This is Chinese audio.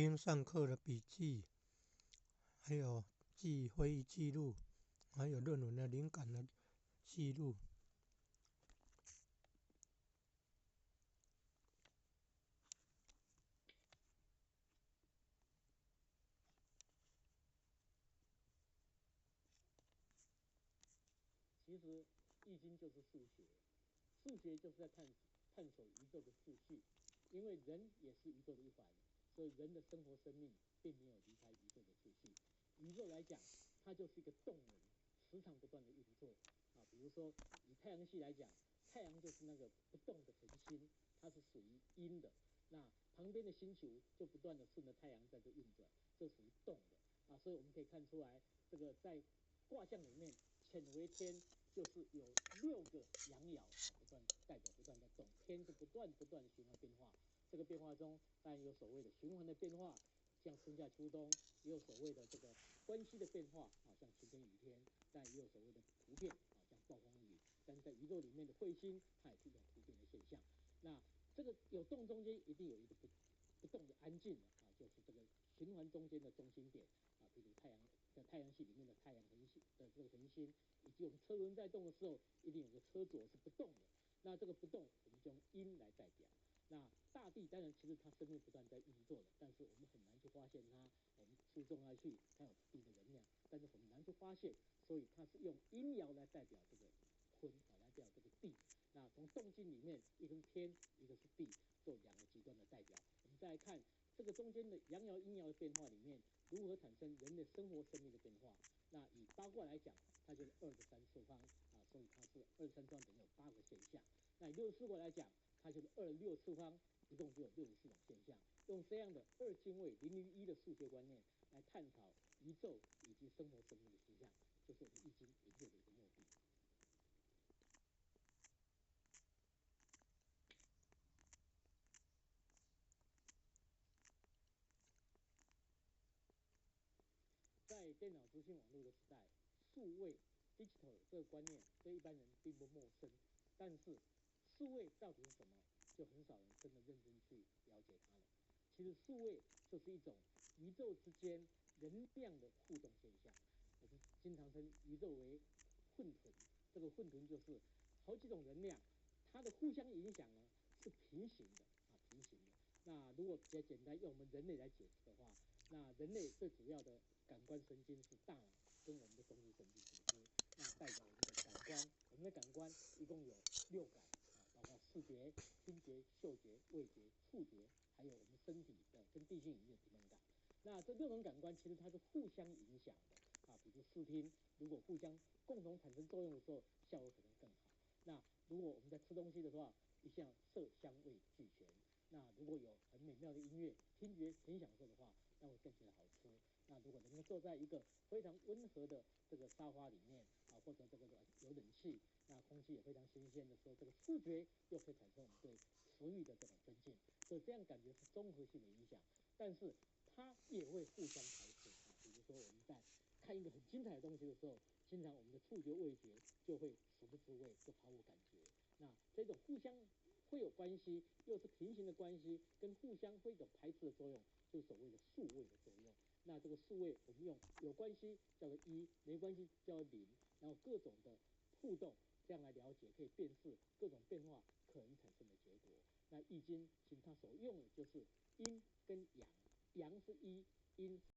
听上课的笔记，还有记会议记录，还有论文的灵感的记录。其实易经就是数学，数学就是在探索宇宙的秩序，因为人也是宇宙的一环，所以人的生活生命并没有离开宇宙的秩序。宇宙来讲，它就是一个动能，时常不断的运作啊。比如说以太阳系来讲，太阳就是那个不动的恒星，它是属于阴的，那旁边的星球就不断的顺着太阳在这运转，这属于动的啊。所以我们可以看出来，这个在卦象里面，乾为天，就是有6个阳爻不断代表不断的动，天是不断的循环变化。这个变化中，当然有所谓的循环的变化，像春夏秋冬，也有所谓的这个关系的变化啊，像晴天雨天，但也有所谓的突变啊，像暴风雨。但是在宇宙里面的彗星，它也是一种突变的现象。那这个有动中间一定有一个不动的安静啊，就是这个循环中间的中心点啊，比如太阳系里面的太阳恒星的这个恒星，以及我们车轮在动的时候，一定有个车轴是不动的。那这个不动，我们就用阴来代表。那大地当然其实它生命不断在运作的，但是我们很难去发现它。我们注重下去，它有地的能量，但是很难去发现，所以它是用阴爻来代表这个坤啊，来代表这个地。那从动静里面，一个是天，一个是地，做2个极端的代表。我们再来看这个中间的阳爻、阴爻的变化里面，如何产生人的生活生命的变化。那以八卦来讲，它就是2的3次方啊，所以它是2、3方等于有8个现象。那以64卦来讲，它就是2的6次方，一共就有64种现象。用这样的2进位0于1的数学观念来探讨宇宙以及生活生命的实相，就是我们易经研究的一个目的。在电脑资讯网络的时代，数位 digital 这个观念对一般人并不陌生，但是数位到底是什么，就很少人真的认真去了解它了。其实数位就是一种宇宙之间能量的互动现象，我们经常称宇宙为混沌。这个混沌就是好几种能量，它的互相影响呢是平行的啊，平行的。那如果比较简单，用我们人类来解释的话，那人类最主要的感官神经是大脑跟我们的中枢神经组织，那代表我们的感官。我们的感官一共有6感啊，包括视觉、听觉、嗅觉、味觉、触觉，还有我们身体的跟地心引力的平衡感。那这6种感官其实它是互相影响的啊，比如视听，如果互相共同产生作用的时候，效果可能更好。那如果我们在吃东西的话，一向色香味俱全。那如果有很美妙的音乐，听觉很享受的话，那会更觉得好吃。那如果能够坐在一个非常温和的这个沙发里面啊，或者这个有冷气，那空气也非常新鲜的时候，这个视觉又可以产生我们对食欲的这种增进。所以这样感觉是综合性的影响，但是它也会互相排斥啊。比如说我们在看一个很精彩的东西的时候，经常我们的触觉、味觉就会食不知味，就毫无感觉。那这种互相会有关系，又是平行的关系，跟互相会有排斥的作用，就是所谓的数位的作用。那这个数位，我们用有关系叫做1，没关系叫做0，然后各种的互动，这样来了解，可以辨识各种变化可能产生的结果。那易经其实它所用的就是阴跟阳，阳是1，阴